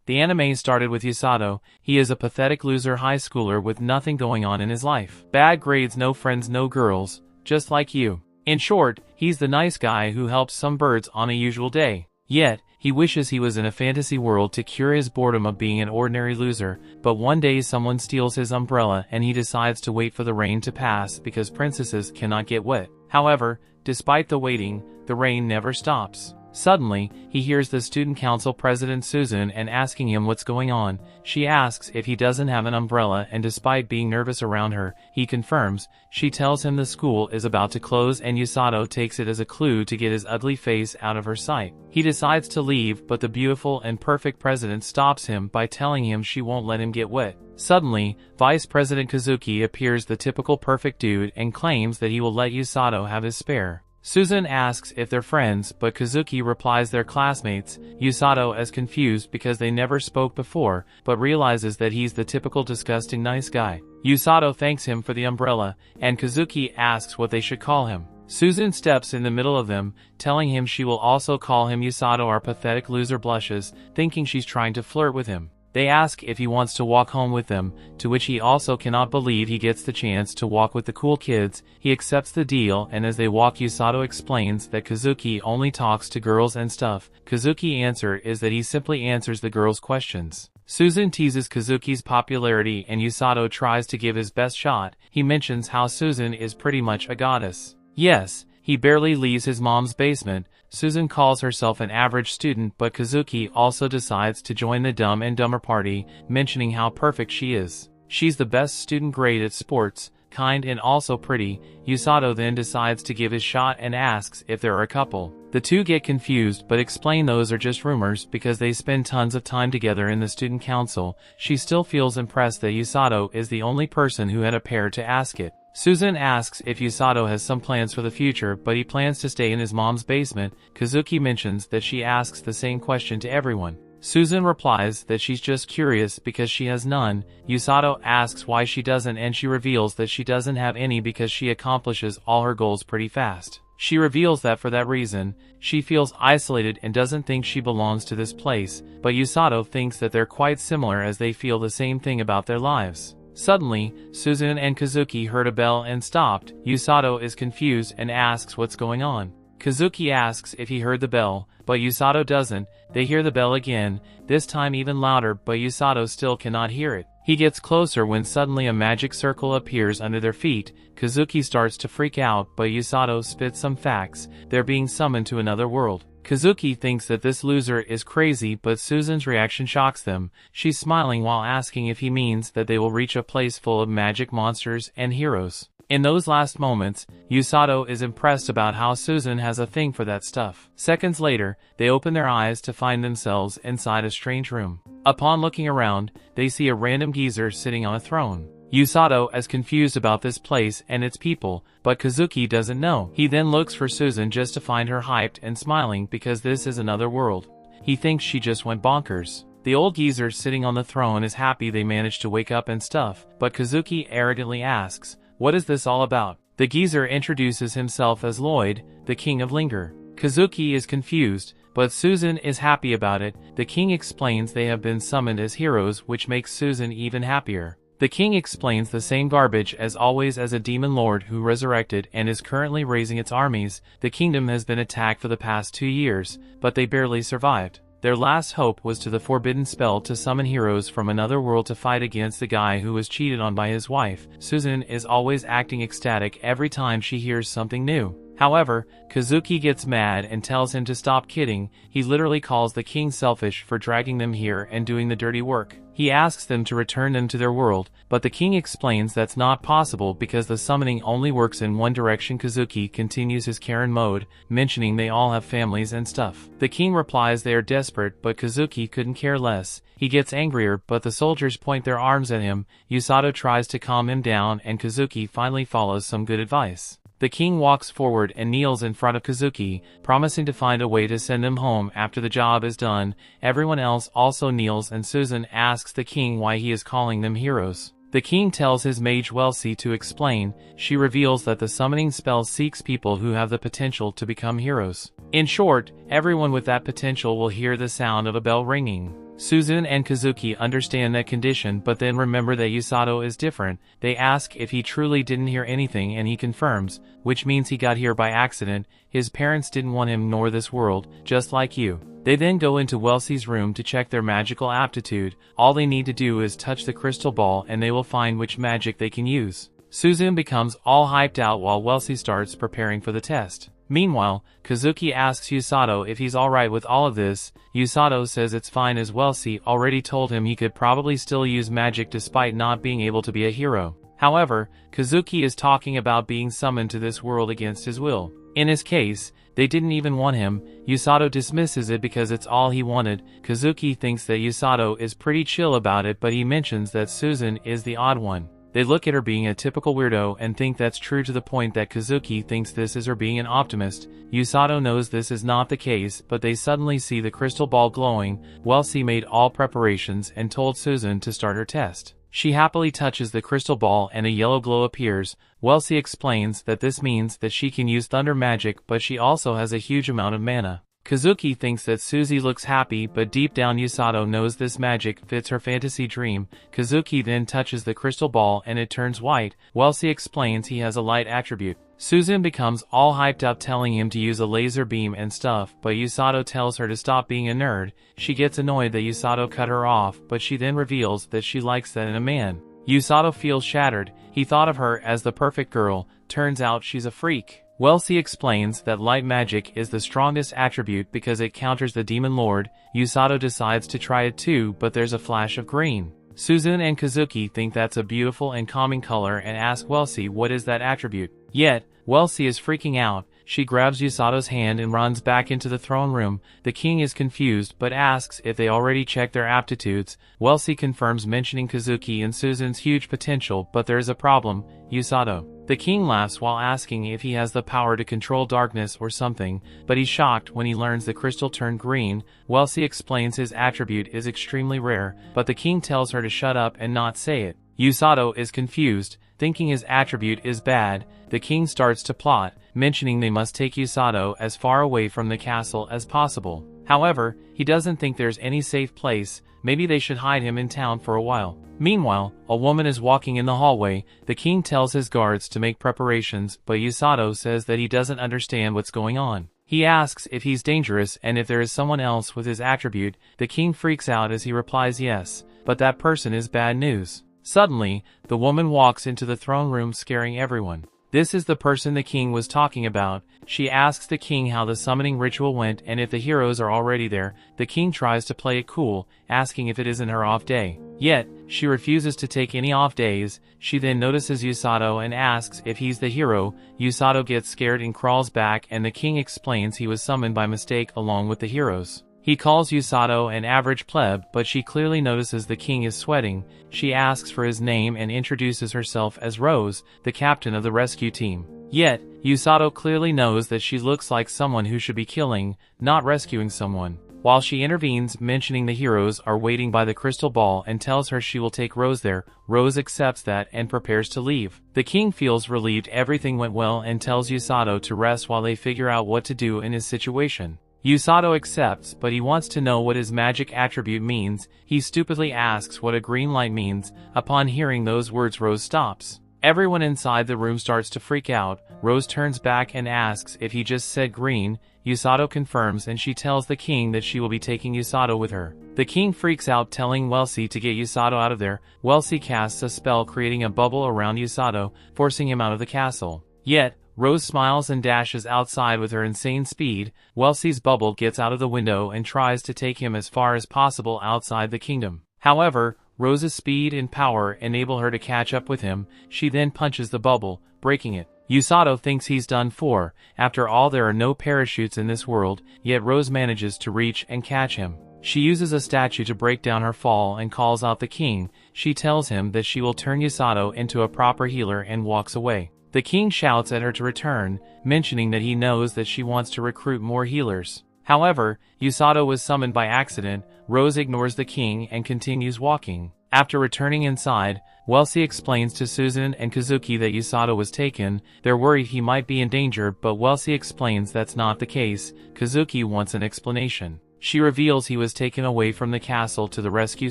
The anime started with Usato. He is a pathetic loser high schooler with nothing going on in his life. Bad grades, no friends, no girls, just like you. In short, he's the nice guy who helps some birds on a usual day. Yet, he wishes he was in a fantasy world to cure his boredom of being an ordinary loser, but one day someone steals his umbrella and he decides to wait for the rain to pass because princesses cannot get wet. However, despite the waiting, the rain never stops. Suddenly, he hears the student council president Susan and asking him what's going on. She asks if he doesn't have an umbrella, and despite being nervous around her, he confirms. She tells him the school is about to close, and Usato takes it as a clue to get his ugly face out of her sight. He decides to leave, but the beautiful and perfect president stops him by telling him she won't let him get wet. Suddenly, Vice President Kazuki appears, the typical perfect dude, and claims that he will let Usato have his spare. Susan asks if they're friends, but Kazuki replies they're classmates. Usato is confused because they never spoke before, but realizes that he's the typical disgusting nice guy. Usato thanks him for the umbrella, and Kazuki asks what they should call him. Susan steps in the middle of them, telling him she will also call him Usato. Our pathetic loser blushes, thinking she's trying to flirt with him. They ask if he wants to walk home with them, to which he also cannot believe he gets the chance to walk with the cool kids. He accepts the deal, and as they walk, Usato explains that Kazuki only talks to girls and stuff. Kazuki's answer is that he simply answers the girls' questions. Susan teases Kazuki's popularity, and Usato tries to give his best shot. He mentions how Susan is pretty much a goddess. Yes, he barely leaves his mom's basement. Susan calls herself an average student, but Kazuki also decides to join the Dumb and Dumber party, mentioning how perfect she is. She's the best student, great at sports, kind, and also pretty. Usato then decides to give his shot and asks if they're a couple. The two get confused but explain those are just rumors because they spend tons of time together in the student council. She still feels impressed that Usato is the only person who had a pair to ask it. Susan asks if Usato has some plans for the future, but he plans to stay in his mom's basement. Kazuki mentions that she asks the same question to everyone. Susan replies that she's just curious because she has none. Usato asks why she doesn't, and she reveals that she doesn't have any because she accomplishes all her goals pretty fast. She reveals that for that reason, she feels isolated and doesn't think she belongs to this place, but Usato thinks that they're quite similar as they feel the same thing about their lives. Suddenly, Susan and Kazuki heard a bell and stopped. Usato is confused and asks what's going on. Kazuki asks if he heard the bell, but Usato doesn't. They hear the bell again, this time even louder, but Usato still cannot hear it. He gets closer when suddenly a magic circle appears under their feet. Kazuki starts to freak out, but Usato spits some facts. They're being summoned to another world. Kazuki thinks that this loser is crazy, but Susan's reaction shocks them. She's smiling while asking if he means that they will reach a place full of magic monsters and heroes. In those last moments, Usato is impressed about how Susan has a thing for that stuff. Seconds later, they open their eyes to find themselves inside a strange room. Upon looking around, they see a random geezer sitting on a throne. Usato is confused about this place and its people, but Kazuki doesn't know. He then looks for Susan just to find her hyped and smiling because this is another world. He thinks she just went bonkers. The old geezer sitting on the throne is happy they managed to wake up and stuff, but Kazuki arrogantly asks, "What is this all about?" The geezer introduces himself as Lloyd, the king of Linger. Kazuki is confused, but Susan is happy about it. The king explains they have been summoned as heroes, which makes Susan even happier. The king explains the same garbage as always as a demon lord who resurrected and is currently raising its armies. The kingdom has been attacked for the past 2 years, but they barely survived. Their last hope was to the forbidden spell to summon heroes from another world to fight against the guy who was cheated on by his wife. Susan is always acting ecstatic every time she hears something new. However, Kazuki gets mad and tells him to stop kidding. He literally calls the king selfish for dragging them here and doing the dirty work. He asks them to return them to their world, but the king explains that's not possible because the summoning only works in one direction. Kazuki continues his Karen mode, mentioning they all have families and stuff. The king replies they are desperate, but Kazuki couldn't care less. He gets angrier, but the soldiers point their arms at him. Usato tries to calm him down, and Kazuki finally follows some good advice. The king walks forward and kneels in front of Kazuki, promising to find a way to send them home after the job is done. Everyone else also kneels, and Susan asks the king why he is calling them heroes. The king tells his mage Welsi to explain. She reveals that the summoning spell seeks people who have the potential to become heroes. In short, everyone with that potential will hear the sound of a bell ringing. Susan and Kazuki understand that condition but then remember that Usato is different. They ask if he truly didn't hear anything and he confirms, which means he got here by accident. His parents didn't want him nor this world, just like you. They then go into Wellesley's room to check their magical aptitude. All they need to do is touch the crystal ball and they will find which magic they can use. Susan becomes all hyped out while Wellesley starts preparing for the test. Meanwhile, Kazuki asks Usato if he's alright with all of this. Usato says it's fine as Wellesley already told him he could probably still use magic despite not being able to be a hero. However, Kazuki is talking about being summoned to this world against his will. In his case, they didn't even want him. Usato dismisses it because it's all he wanted. Kazuki thinks that Usato is pretty chill about it, but he mentions that Susan is the odd one. They look at her being a typical weirdo and think that's true to the point that Kazuki thinks this is her being an optimist. Usato knows this is not the case, but they suddenly see the crystal ball glowing. Wellesley made all preparations and told Susan to start her test. She happily touches the crystal ball and a yellow glow appears. Wellesley explains that this means that she can use thunder magic, but she also has a huge amount of mana. Kazuki thinks that Susie looks happy, but deep down Usato knows this magic fits her fantasy dream. Kazuki then touches the crystal ball and it turns white. Wellesley explains he has a light attribute. Susan becomes all hyped up telling him to use a laser beam and stuff, but Usato tells her to stop being a nerd. She gets annoyed that Usato cut her off, but she then reveals that she likes that in a man. Usato feels shattered. He thought of her as the perfect girl. Turns out she's a freak. Wellesley explains that light magic is the strongest attribute because it counters the Demon Lord. Usato decides to try it too, but there's a flash of green. Susan and Kazuki think that's a beautiful and calming color and ask Wellesley what is that attribute. Yet, Wellesley is freaking out. She grabs Usato's hand and runs back into the throne room. The king is confused but asks if they already checked their aptitudes. Wellesley confirms mentioning Kazuki and Susan's huge potential, but there is a problem: Usato. The king laughs while asking if he has the power to control darkness or something, but he's shocked when he learns the crystal turned green. Wellesley explains his attribute is extremely rare, but the king tells her to shut up and not say it. Usato is confused, thinking his attribute is bad. The king starts to plot, mentioning they must take Usato as far away from the castle as possible. However, he doesn't think there's any safe place. Maybe they should hide him in town for a while. Meanwhile, a woman is walking in the hallway. The king tells his guards to make preparations, but Usato says that he doesn't understand what's going on. He asks if he's dangerous and if there is someone else with his attribute. The king freaks out as he replies yes, but that person is bad news. Suddenly, the woman walks into the throne room scaring everyone. This is the person the king was talking about. She asks the king how the summoning ritual went and if the heroes are already there. The king tries to play it cool, asking if it isn't her off day. Yet, she refuses to take any off days. She then notices Usato and asks if he's the hero. Usato gets scared and crawls back, and the king explains he was summoned by mistake along with the heroes. He calls Usato an average pleb, but she clearly notices the king is sweating. She asks for his name and introduces herself as Rose, the captain of the rescue team. Yet, Usato clearly knows that she looks like someone who should be killing, not rescuing someone. While she intervenes, mentioning the heroes are waiting by the crystal ball and tells her she will take Rose there, Rose accepts that and prepares to leave. The king feels relieved everything went well and tells Usato to rest while they figure out what to do in his situation. Usato accepts, but he wants to know what his magic attribute means. He stupidly asks what a green light means. Upon hearing those words, Rose stops. Everyone inside the room starts to freak out. Rose turns back and asks if he just said green. Usato confirms and she tells the king that she will be taking Usato with her. The king freaks out, telling Wellesley to get Usato out of there. Wellesley casts a spell creating a bubble around Usato, forcing him out of the castle. Yet, Rose smiles and dashes outside with her insane speed. Wellesley's bubble gets out of the window and tries to take him as far as possible outside the kingdom. However, Rose's speed and power enable her to catch up with him. She then punches the bubble, breaking it. Usato thinks he's done for. After all, there are no parachutes in this world, yet Rose manages to reach and catch him. She uses a statue to break down her fall and calls out the king. She tells him that she will turn Usato into a proper healer and walks away. The king shouts at her to return, mentioning that he knows that she wants to recruit more healers. However, Usato was summoned by accident. Rose ignores the king and continues walking. After returning inside, Wellesley explains to Susan and Kazuki that Usato was taken. They're worried he might be in danger, but Wellesley explains that's not the case. Kazuki wants an explanation. She reveals he was taken away from the castle to the rescue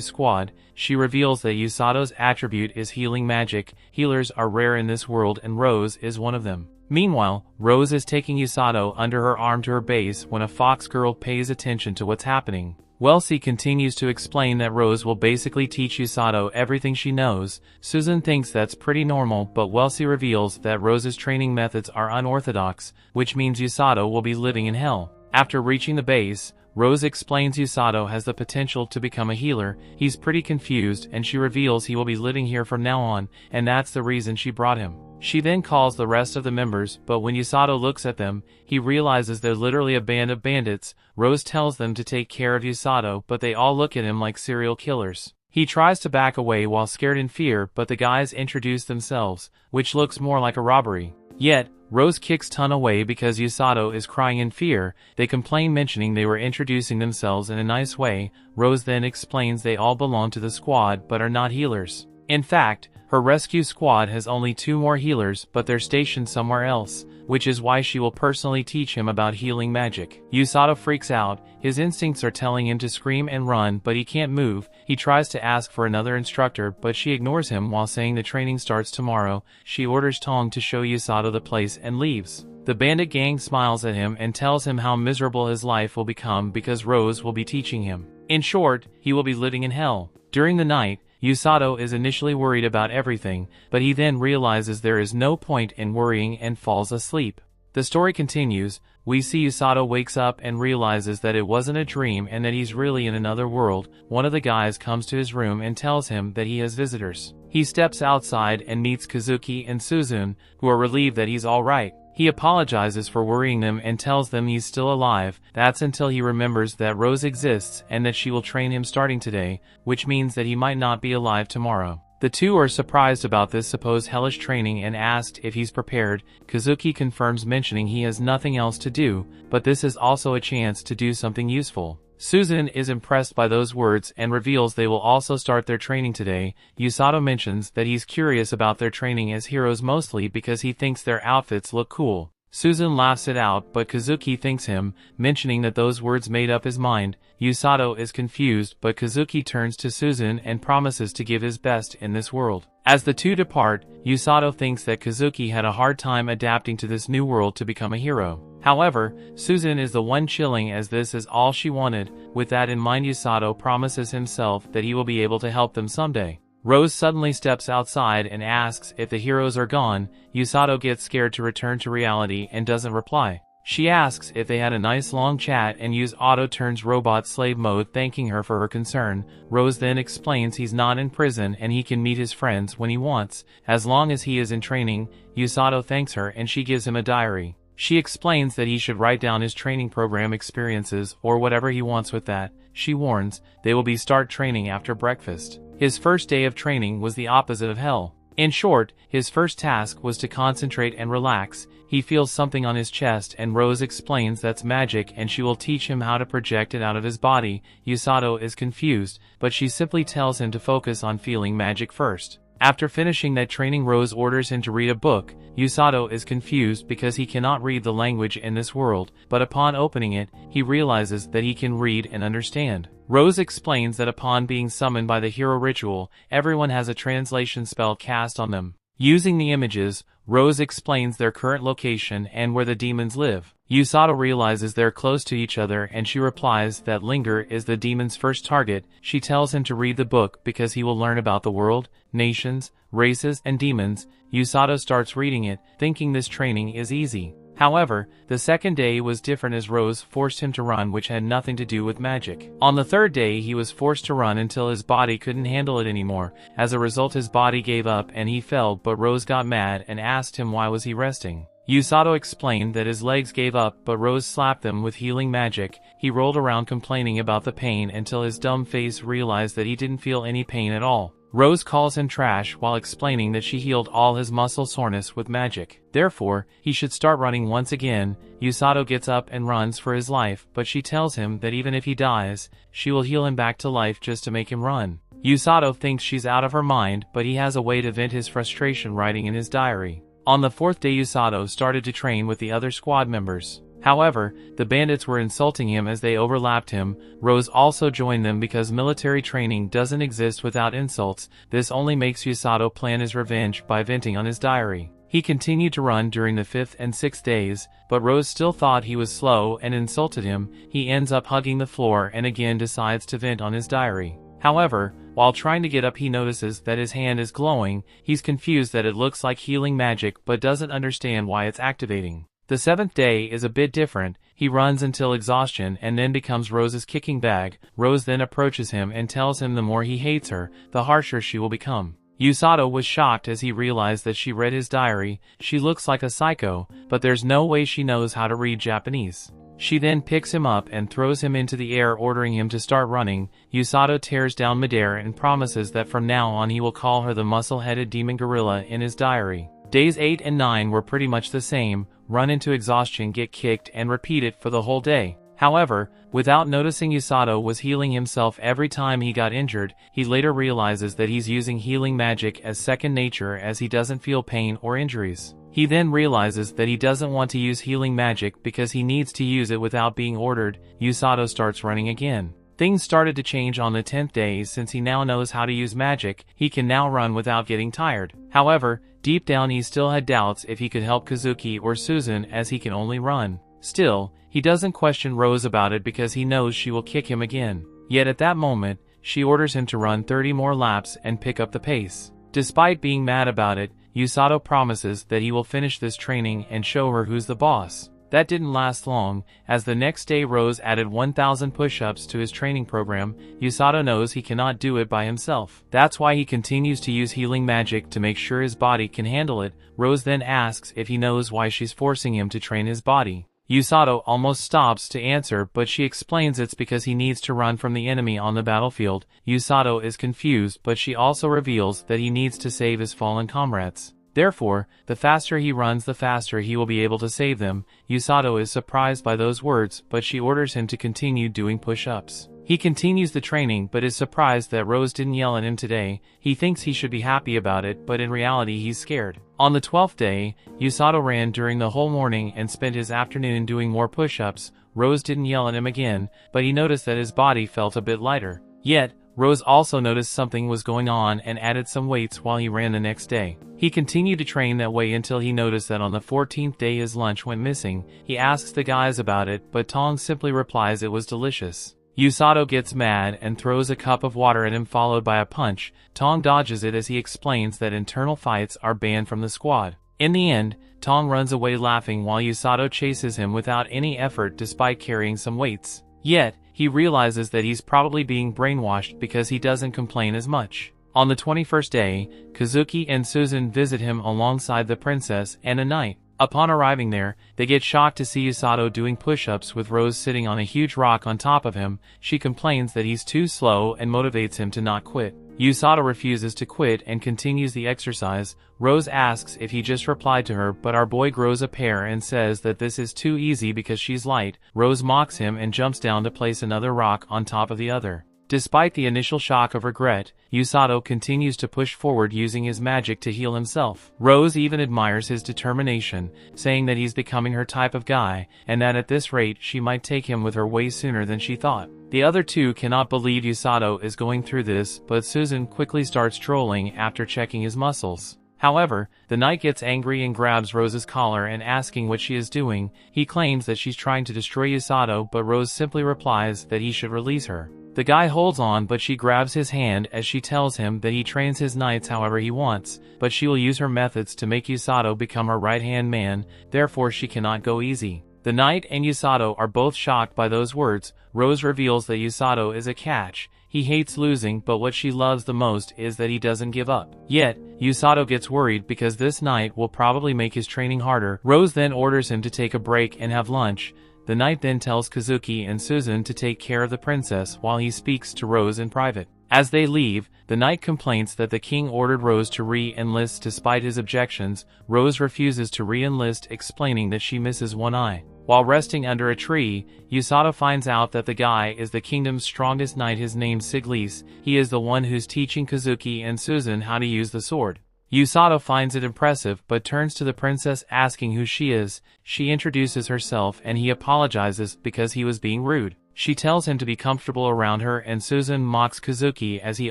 squad. She reveals that Usato's attribute is healing magic. Healers are rare in this world and Rose is one of them. Meanwhile, Rose is taking Usato under her arm to her base when a fox girl pays attention to what's happening. Wellesley continues to explain that Rose will basically teach Usato everything she knows. Susan thinks that's pretty normal, but Wellesley reveals that Rose's training methods are unorthodox, which means Usato will be living in hell. After reaching the base, Rose explains Usato has the potential to become a healer. He's pretty confused, and she reveals he will be living here from now on, and that's the reason she brought him. She then calls the rest of the members, but when Usato looks at them, he realizes they're literally a band of bandits. Rose tells them to take care of Usato, but they all look at him like serial killers. He tries to back away while scared in fear, but the guys introduce themselves, which looks more like a robbery. Yet, Rose kicks Ton away because Usato is crying in fear. They complain, mentioning they were introducing themselves in a nice way. Rose then explains they all belong to the squad but are not healers. In fact, her rescue squad has only 2 more healers, but they're stationed somewhere else, which is why she will personally teach him about healing magic. Usato freaks out. His instincts are telling him to scream and run, but he can't move. He tries to ask for another instructor, but she ignores him while saying the training starts tomorrow. She orders Tong to show Usato the place and leaves. The bandit gang smiles at him and tells him how miserable his life will become because Rose will be teaching him. In short, he will be living in hell. During the night, Usato is initially worried about everything, but he then realizes there is no point in worrying and falls asleep. The story continues. We see Usato wakes up and realizes that it wasn't a dream and that he's really in another world. One of the guys comes to his room and tells him that he has visitors. He steps outside and meets Kazuki and Suzune, who are relieved that he's alright. He apologizes for worrying them and tells them he's still alive. That's until he remembers that Rose exists and that she will train him starting today, which means that he might not be alive tomorrow. The two are surprised about this supposed hellish training and asked if he's prepared. Kazuki confirms, mentioning he has nothing else to do, but this is also a chance to do something useful. Suzune is impressed by those words and reveals they will also start their training today. Usato mentions that he's curious about their training as heroes mostly because he thinks their outfits look cool. Suzune laughs it out, but Kazuki thanks him, mentioning that those words made up his mind. Usato is confused, but Kazuki turns to Suzune and promises to give his best in this world. As the two depart, Usato thinks that Kazuki had a hard time adapting to this new world to become a hero. However, Suzune is the one chilling as this is all she wanted. With that in mind, Usato promises himself that he will be able to help them someday. Rose suddenly steps outside and asks if the heroes are gone. Usato gets scared to return to reality and doesn't reply. She asks if they had a nice long chat and Usato turns robot slave mode, thanking her for her concern. Rose then explains he's not in prison and he can meet his friends when he wants, as long as he is in training. Usato thanks her and she gives him a diary. She explains that he should write down his training program experiences or whatever he wants with that. She warns they will be start training after breakfast. His first day of training was the opposite of hell. In short, his first task was to concentrate and relax. He feels something on his chest and Rose explains that's magic and she will teach him how to project it out of his body. Usato is confused, but she simply tells him to focus on feeling magic first. After finishing that training, Rose orders him to read a book. Usato is confused because he cannot read the language in this world, but upon opening it, he realizes that he can read and understand. Rose explains that upon being summoned by the hero ritual, everyone has a translation spell cast on them. Using the images, Rose explains their current location and where the demons live. Usato realizes they're close to each other and she replies that Linger is the demon's first target. She tells him to read the book because he will learn about the world, nations, races, and demons. Usato starts reading it, thinking this training is easy. However, the second day was different as Rose forced him to run, which had nothing to do with magic. On the third day, he was forced to run until his body couldn't handle it anymore. As a result, his body gave up and he fell, but Rose got mad and asked him why was he resting. Usato explained that his legs gave up, but Rose slapped them with healing magic. He rolled around complaining about the pain until his dumb face realized that he didn't feel any pain at all. Rose calls him trash while explaining that she healed all his muscle soreness with magic. Therefore, he should start running once again. Usato gets up and runs for his life, but she tells him that even if he dies, she will heal him back to life just to make him run. Usato thinks she's out of her mind, but he has a way to vent his frustration writing in his diary. On the fourth day, Usato started to train with the other squad members. However, the bandits were insulting him as they overlapped him. Rose also joined them because military training doesn't exist without insults. This only makes Usato plan his revenge by venting on his diary. He continued to run during the 5th and 6th days, but Rose still thought he was slow and insulted him. He ends up hugging the floor and again decides to vent on his diary. However, while trying to get up he notices that his hand is glowing. He's confused that it looks like healing magic but doesn't understand why it's activating. The 7th day is a bit different. He runs until exhaustion and then becomes Rose's kicking bag. Rose then approaches him and tells him the more he hates her, the harsher she will become. Usato was shocked as he realized that she read his diary. She looks like a psycho, but there's no way she knows how to read Japanese. She then picks him up and throws him into the air, ordering him to start running. Usato tears down midair and promises that from now on he will call her the muscle-headed demon gorilla in his diary. Days 8 and 9 were pretty much the same: run into exhaustion, get kicked, and repeat it for the whole day. However, without noticing, Usato was healing himself every time he got injured. He later realizes that he's using healing magic as second nature as he doesn't feel pain or injuries. He then realizes that he doesn't want to use healing magic because he needs to use it without being ordered. Usato starts running again. Things started to change on the 10th day. Since he now knows how to use magic, he can now run without getting tired. However, deep down he still had doubts if he could help Kazuki or Susan as he can only run. Still, he doesn't question Rose about it because he knows she will kick him again. Yet at that moment, she orders him to run 30 more laps and pick up the pace. Despite being mad about it, Usato promises that he will finish this training and show her who's the boss. That didn't last long, as the next day Rose added 1,000 push-ups to his training program. Usato knows he cannot do it by himself. That's why he continues to use healing magic to make sure his body can handle it. Rose then asks if he knows why she's forcing him to train his body. Usato almost stops to answer, but she explains it's because he needs to run from the enemy on the battlefield. Usato is confused, but she also reveals that he needs to save his fallen comrades. Therefore, the faster he runs, the faster he will be able to save them. Usato is surprised by those words, but she orders him to continue doing push-ups. He continues the training but is surprised that Rose didn't yell at him today. He thinks he should be happy about it, but in reality he's scared. On the 12th day, Usato ran during the whole morning and spent his afternoon doing more push-ups. Rose didn't yell at him again, but he noticed that his body felt a bit lighter. Yet, Rose also noticed something was going on and added some weights while he ran the next day. He continued to train that way until he noticed that on the 14th day his lunch went missing. He asks the guys about it, but Tong simply replies it was delicious. Usato gets mad and throws a cup of water at him, followed by a punch. Tong dodges it as he explains that internal fights are banned from the squad. In the end, Tong runs away laughing while Usato chases him without any effort despite carrying some weights. Yet, he realizes that he's probably being brainwashed because he doesn't complain as much. On the 21st day, Kazuki and Susan visit him alongside the princess and a knight. Upon arriving there, they get shocked to see Usato doing push-ups with Rose sitting on a huge rock on top of him. She complains that he's too slow and motivates him to not quit. Usato refuses to quit and continues the exercise. Rose asks if he just replied to her, but our boy grows a pair and says that this is too easy because she's light. Rose mocks him and jumps down to place another rock on top of the other. Despite the initial shock of regret, Usato continues to push forward using his magic to heal himself. Rose even admires his determination, saying that he's becoming her type of guy, and that at this rate she might take him with her way sooner than she thought. The other two cannot believe Usato is going through this, but Susan quickly starts trolling after checking his muscles. However, the knight gets angry and grabs Rose's collar and asking what she is doing. He claims that she's trying to destroy Usato, but Rose simply replies that he should release her. The guy holds on, but she grabs his hand as she tells him that he trains his knights however he wants, but she will use her methods to make Usato become her right-hand man, therefore she cannot go easy. The knight and Usato are both shocked by those words. Rose reveals that Usato is a catch. He hates losing, but what she loves the most is that he doesn't give up. Yet, Usato gets worried because this knight will probably make his training harder. Rose then orders him to take a break and have lunch. The knight then tells Kazuki and Susan to take care of the princess while he speaks to Rose in private. As they leave, the knight complains that the king ordered Rose to re-enlist despite his objections. Rose refuses to re-enlist, explaining that she misses one eye. While resting under a tree, Usato finds out that the guy is the kingdom's strongest knight. His name's Siglis. He is the one who's teaching Kazuki and Susan how to use the sword. Usato finds it impressive but turns to the princess asking who she is. She introduces herself and he apologizes because he was being rude. She tells him to be comfortable around her and Susan mocks Kazuki as he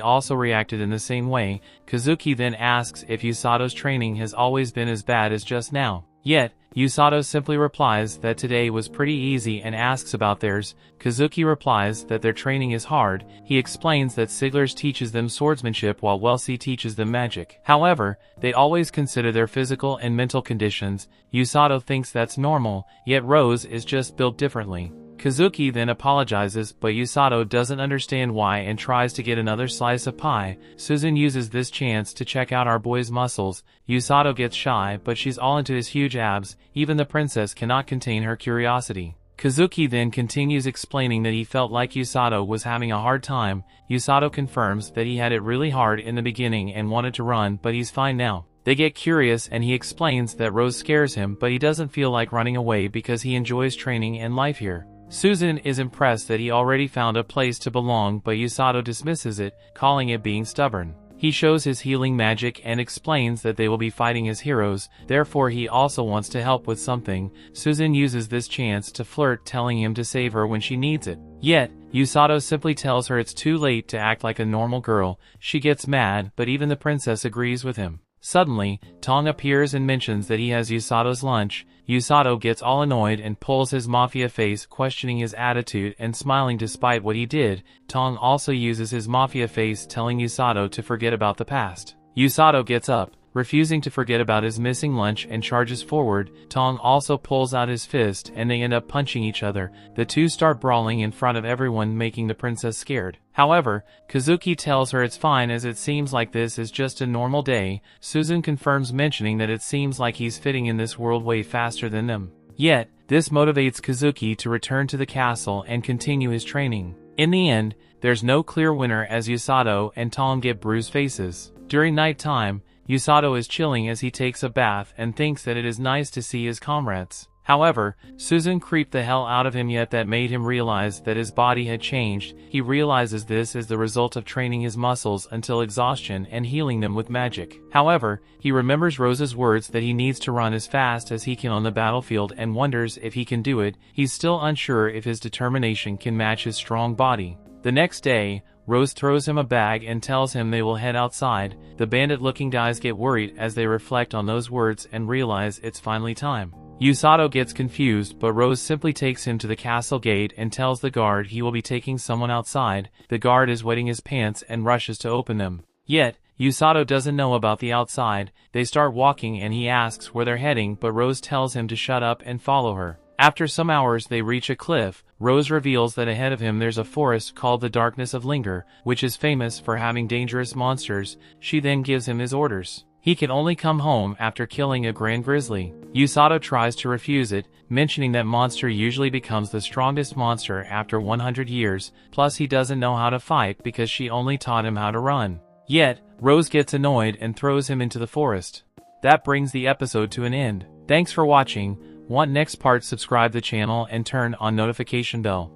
also reacted in the same way. Kazuki then asks if Usato's training has always been as bad as just now. Yet, Usato simply replies that today was pretty easy and asks about theirs. Kazuki replies that their training is hard. He explains that Sigler's teaches them swordsmanship while Welsi teaches them magic. However, they always consider their physical and mental conditions. Usato thinks that's normal, yet Rose is just built differently. Kazuki then apologizes, but Usato doesn't understand why and tries to get another slice of pie. Susan uses this chance to check out our boy's muscles. Usato gets shy, but she's all into his huge abs. Even the princess cannot contain her curiosity. Kazuki then continues explaining that he felt like Usato was having a hard time. Usato confirms that he had it really hard in the beginning and wanted to run, but he's fine now. They get curious and he explains that Rose scares him, but he doesn't feel like running away because he enjoys training and life here. Susan is impressed that he already found a place to belong, but Usato dismisses it, calling it being stubborn. He shows his healing magic and explains that they will be fighting as heroes, therefore he also wants to help with something. Susan uses this chance to flirt, telling him to save her when she needs it. Yet, Usato simply tells her it's too late to act like a normal girl. She gets mad, but even the princess agrees with him. Suddenly, Tong appears and mentions that he has Usato's lunch. Usato gets all annoyed and pulls his mafia face, questioning his attitude and smiling despite what he did. Tong also uses his mafia face, telling Usato to forget about the past. Usato gets up, refusing to forget about his missing lunch, and charges forward. Tong also pulls out his fist and they end up punching each other. The two start brawling in front of everyone, making the princess scared. However, Kazuki tells her it's fine as it seems like this is just a normal day. Susan confirms, mentioning that it seems like he's fitting in this world way faster than them. Yet, this motivates Kazuki to return to the castle and continue his training. In the end, there's no clear winner as Usato and Tong get bruised faces. During nighttime, Usato is chilling as he takes a bath and thinks that it is nice to see his comrades. However, Susan creeped the hell out of him, yet that made him realize that his body had changed. He realizes this is the result of training his muscles until exhaustion and healing them with magic. However, he remembers Rose's words that he needs to run as fast as he can on the battlefield and wonders if he can do it. He's still unsure if his determination can match his strong body. The next day, Rose throws him a bag and tells him they will head outside. The bandit-looking guys get worried as they reflect on those words and realize it's finally time. Usato gets confused, but Rose simply takes him to the castle gate and tells the guard he will be taking someone outside. The guard is wetting his pants and rushes to open them. Yet, Usato doesn't know about the outside. They start walking and he asks where they're heading, but Rose tells him to shut up and follow her. After some hours they reach a cliff. Rose reveals that ahead of him there's a forest called the Darkness of Linger, which is famous for having dangerous monsters. She then gives him his orders. He can only come home after killing a grand grizzly. Usato tries to refuse it, mentioning that monster usually becomes the strongest monster after 100 years, plus he doesn't know how to fight because she only taught him how to run. Yet, Rose gets annoyed and throws him into the forest. That brings the episode to an end. Thanks for watching. Want next part? Subscribe the channel and turn on notification bell.